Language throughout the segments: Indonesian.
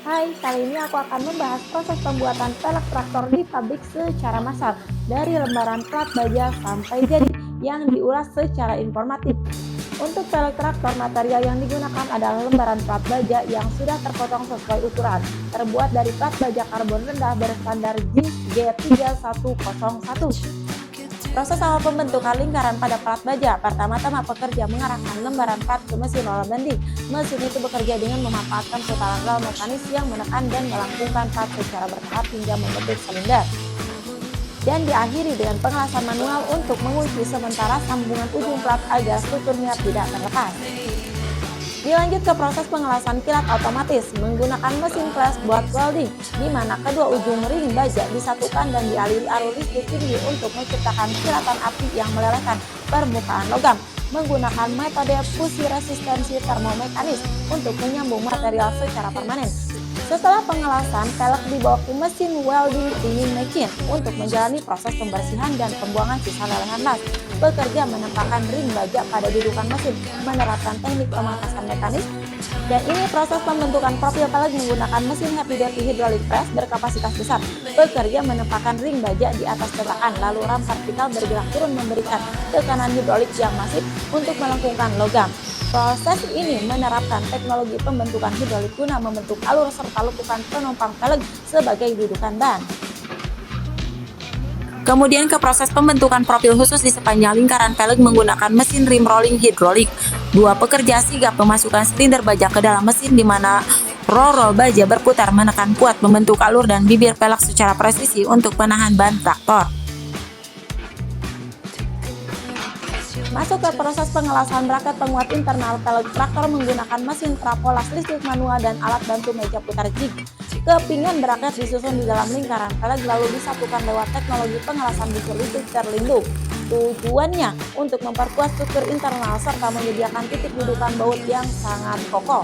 Hai, kali ini aku akan membahas proses pembuatan pelek traktor di pabrik secara massal, dari lembaran plat baja sampai jadi, yang diulas secara informatif. Untuk pelek traktor, material yang digunakan adalah lembaran plat baja yang sudah terpotong sesuai ukuran, terbuat dari plat baja karbon rendah berstandar JIS G3101. Proses awal pembentukan lingkaran pada plat baja, pertama-tama pekerja mengarahkan lembaran plat ke mesin roller bending. Mesin itu bekerja dengan memanfaatkan putaran rel mekanis yang menekan dan melengkungkan plat secara bertahap hingga membentuk silinder. Dan diakhiri dengan pengelasan manual untuk mengunci sementara sambungan ujung plat agar strukturnya tidak terlepas. Dilanjut ke proses pengelasan kilat otomatis menggunakan mesin press buat welding, di mana kedua ujung ring baja disatukan dan dialiri arus listrik tinggi untuk menciptakan kilatan api yang melelehkan permukaan logam, menggunakan metode fusi resistensi termomekanis untuk menyambung material secara permanen. Setelah pengelasan, pelek dibawa ke mesin welding cleaning machine untuk menjalani proses pembersihan dan pembuangan sisa lelehan las. Pekerja menempatkan ring baja pada dudukan mesin, menerapkan teknik pemangkasan mekanis, dan ini proses pembentukan profil pelek menggunakan mesin heavy duty hydraulic press berkapasitas besar. Pekerja menempatkan ring baja di atas cetakan, lalu ram vertikal bergerak turun memberikan tekanan hidrolik yang masif untuk melengkungkan logam. Proses ini menerapkan teknologi pembentukan hidrolik guna membentuk alur serta lekukan penumpang pelek sebagai dudukan ban. Kemudian ke proses pembentukan profil khusus di sepanjang lingkaran pelek menggunakan mesin rim rolling hidrolik. Dua pekerja sigap memasukkan silinder baja ke dalam mesin di mana roll baja berputar menekan kuat membentuk alur dan bibir pelek secara presisi untuk menahan ban traktor. Masuk ke proses pengelasan braket penguat internal pelek traktor menggunakan mesin trapolas listrik manual dan alat bantu meja putar jig. Kepingan braket disusun di dalam lingkaran pelek lalu disatukan lewat teknologi pengelasan busur listrik terlindung. Tujuannya untuk memperkuat struktur internal serta menyediakan titik dudukan baut yang sangat kokoh.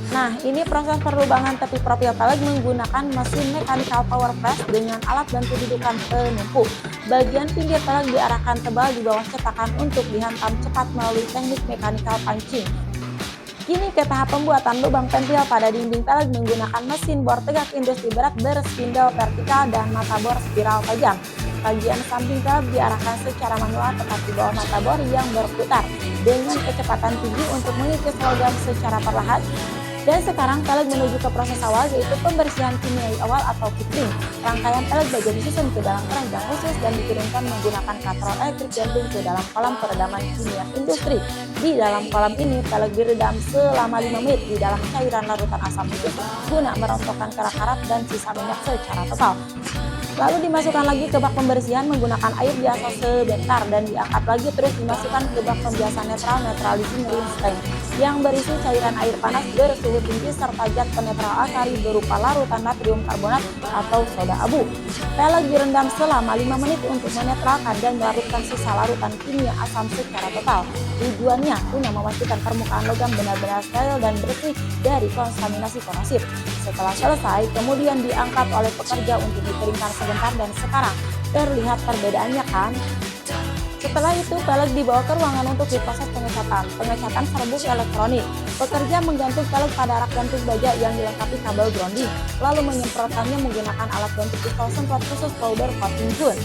Nah, ini proses perlubangan tepi profil pelek menggunakan mesin mechanical power press dengan alat bantu dudukan penumpuk. Bagian pinggir pelek diarahkan tebal di bawah cetakan untuk dihantam cepat melalui teknik mechanical punching. Kini ke tahap pembuatan lubang pentil pada dinding pelek menggunakan mesin bor tegak industri berat berspindel vertikal dan mata bor spiral tajam. Bagian samping pelek diarahkan secara manual tepat di bawah mata bor yang berputar dengan kecepatan tinggi untuk mengikis logam secara perlahan. Dan sekarang pelek menuju ke proses awal, yaitu pembersihan kimiawi awal atau kitting. Rangkaian pelek baja disusun ke dalam keranjang khusus dan dikirimkan menggunakan katrol elektrik gantung ke dalam kolam peredaman kimia industri. Di dalam kolam ini, pelek diredam selama 5 menit di dalam cairan larutan asam putih guna merontokkan kerak karat dan sisa minyak secara total. Lalu dimasukkan lagi ke bak pembersihan menggunakan air biasa sebentar dan diangkat lagi terus dimasukkan ke bak pembiasan netral neutralizing rinse tank yang berisi cairan air panas bersuhu tinggi serta zat penetral alkali berupa larutan natrium karbonat atau soda abu. Pelek direndam selama 5 menit untuk menetralkan dan melarutkan sisa larutan kimia asam secara total. Tujuannya guna memastikan permukaan logam benar-benar steril dan bersih dari kontaminasi korosif. Setelah selesai, kemudian diangkat oleh pekerja untuk dikeringkan sebentar dan sekarang terlihat perbedaannya kan? Setelah itu, pelek dibawa ke ruangan untuk diproses pengecatan. Pengecatan serbuk elektronik. Pekerja menggantung pelek pada rak gantung baja yang dilengkapi kabel grounding, lalu menyemprotkannya menggunakan alat bantu pistol semprot khusus powder coating gun.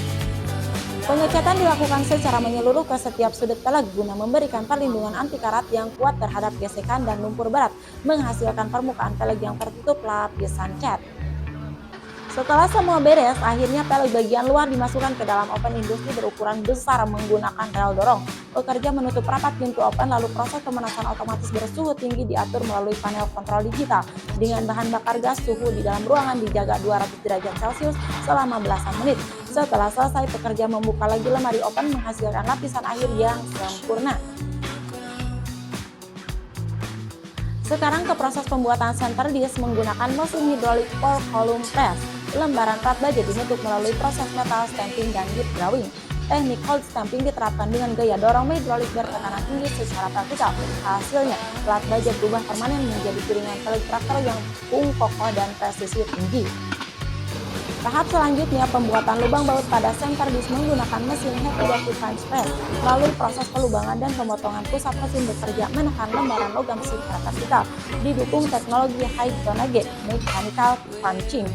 Pengecatan dilakukan secara menyeluruh ke setiap sudut pelek guna memberikan perlindungan anti karat yang kuat terhadap gesekan dan lumpur berat, menghasilkan permukaan pelek yang tertutup lapisan cat. Setelah semua beres, akhirnya pelek bagian luar dimasukkan ke dalam oven industri berukuran besar menggunakan rel dorong. Pekerja menutup rapat pintu oven lalu proses pemanasan otomatis bersuhu tinggi diatur melalui panel kontrol digital. Dengan bahan bakar gas, suhu di dalam ruangan dijaga 200 derajat Celcius selama belasan menit. Setelah selesai, pekerja membuka lagi lemari oven menghasilkan lapisan akhir yang sempurna. Sekarang ke proses pembuatan center disk menggunakan mesin hidrolik 4 column press. Lembaran plat baja dibentuk melalui proses metal stamping dan heat drawing. Teknik cold stamping diterapkan dengan gaya dorong hidrolik bertekanan tinggi secara vertikal. Hasilnya, plat baja berubah permanen menjadi piringan pelek traktor yang kokoh dan presisi tinggi. Tahap selanjutnya pembuatan lubang baut pada center disk menggunakan mesin heavy duty punch press. Melalui proses pelubangan dan pemotongan pusat mesin bekerja menekan lembaran logam secara vertikal, didukung teknologi high tonnage mechanical punching.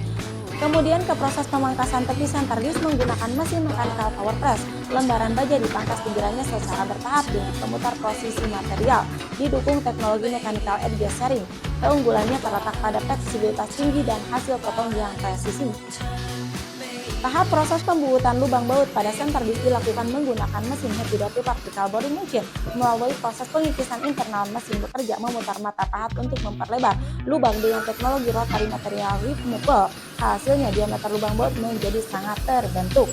Kemudian ke proses pemangkasan tepi center disk menggunakan mesin mechanical power press. Lembaran baja dipangkas pinggirannya secara bertahap dengan pemutar posisi material, didukung teknologi mechanical edge sharing. Keunggulannya terletak pada fleksibilitas tinggi dan hasil potong yang presisi. Tahap proses pembuutan lubang baut pada center disk dilakukan menggunakan mesin heavy duty vertical boring machine. Melalui proses pengikisan internal, mesin bekerja memutar mata pahat untuk memperlebar lubang dengan teknologi rotary material removable. Hasilnya diameter lubang baut menjadi sangat terbentuk.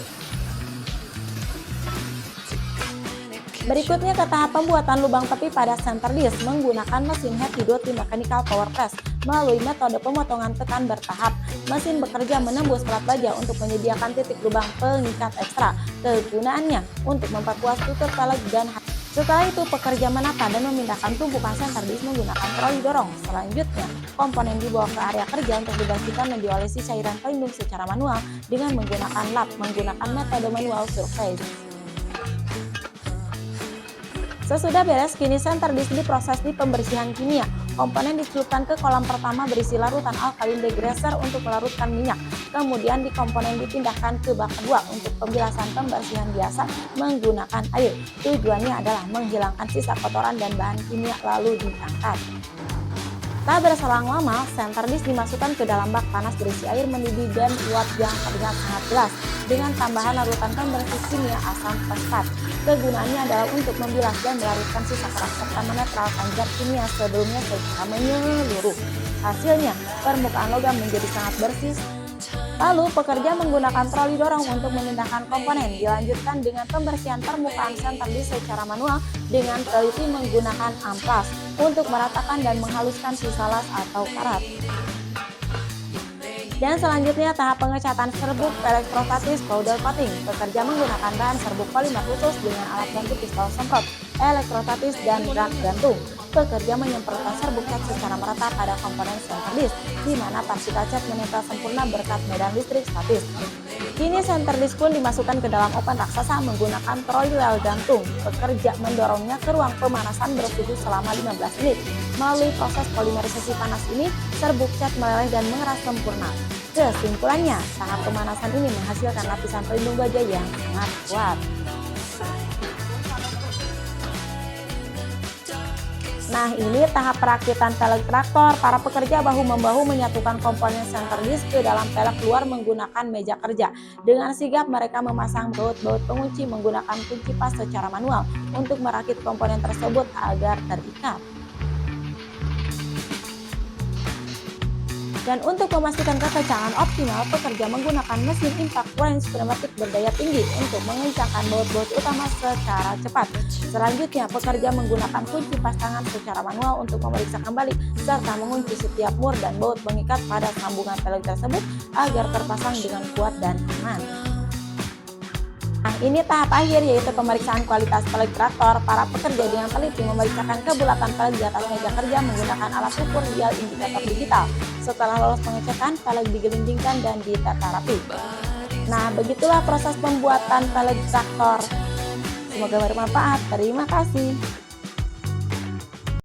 Berikutnya ke tahap pembuatan lubang tepi pada center disk menggunakan mesin heavy duty mechanical power press. Melalui metode pemotongan tekan bertahap, mesin bekerja menembus plat baja untuk menyediakan titik lubang pengikat ekstra. Kegunaannya untuk memperkuat tutup peleg dan setelah itu pekerja menata dan memindahkan tumpukan center disk menggunakan troli dorong. Selanjutnya, komponen dibawa ke area kerja untuk dibersihkan dan diolesi cairan pelindung secara manual dengan menggunakan lap menggunakan metode manual surface. Sesudah beres, kini center disk diproses di pembersihan kimia. Komponen dicelupkan ke kolam pertama berisi larutan alkalin degreaser untuk melarutkan minyak. Kemudian komponen dipindahkan ke bak kedua untuk pembilasan pembersihan biasa menggunakan air. Tujuannya adalah menghilangkan sisa kotoran dan bahan kimia lalu diangkat. Tak berselang lama, center disk dimasukkan ke dalam bak panas berisi air mendidih dan uap yang terlihat sangat jelas dengan tambahan larutan pembersih kimia asam fosfat. Kegunaannya adalah untuk membilas dan melarutkan sisa keras serta menetralkan zat kimia sebelumnya secara menyeluruh. Hasilnya, permukaan logam menjadi sangat bersih. Lalu pekerja menggunakan troli dorong untuk memindahkan komponen. Dilanjutkan dengan pembersihan permukaan center disk secara manual dengan teliti menggunakan amplas untuk meratakan dan menghaluskan sisa las atau karat. Dan selanjutnya tahap pengecatan serbuk elektrostatis powder coating. Pekerja menggunakan bahan serbuk polimer khusus dengan alat bantu pistol semprot, elektrostatis dan rak gantung. Pekerja menyemprotkan serbuk cat secara merata pada komponen center disk, di mana partikel cat menempel sempurna berkat medan listrik statis. Kini center disk pun dimasukkan ke dalam oven raksasa menggunakan troli rel gantung. Pekerja mendorongnya ke ruang pemanasan bersuhu selama 15 menit. Melalui proses polimerisasi panas ini, serbuk cat meleleh dan mengeras sempurna. Kesimpulannya, tahap pemanasan ini menghasilkan lapisan pelindung baja yang sangat kuat. Nah, ini tahap perakitan pelek traktor. Para pekerja bahu-membahu menyatukan komponen center disk ke dalam pelek luar menggunakan meja kerja. Dengan sigap mereka memasang baut-baut pengunci menggunakan kunci pas secara manual untuk merakit komponen tersebut agar terikat. Dan untuk memastikan kekencangan optimal, pekerja menggunakan mesin impact wrench pneumatik berdaya tinggi untuk mengencangkan baut-baut utama secara cepat. Selanjutnya, pekerja menggunakan kunci pasangan secara manual untuk memeriksa kembali serta mengunci setiap mur dan baut pengikat pada sambungan pelek tersebut agar terpasang dengan kuat dan aman. Nah, ini tahap akhir yaitu pemeriksaan kualitas pelek traktor. Para pekerja dengan teliti memeriksakan kebulatan pelek di atas meja kerja menggunakan alat ukur dial indikator digital. Setelah lolos pengecekan, pelek digelindingkan dan ditata rapi. Nah, begitulah proses pembuatan pelek traktor. Semoga bermanfaat. Terima kasih.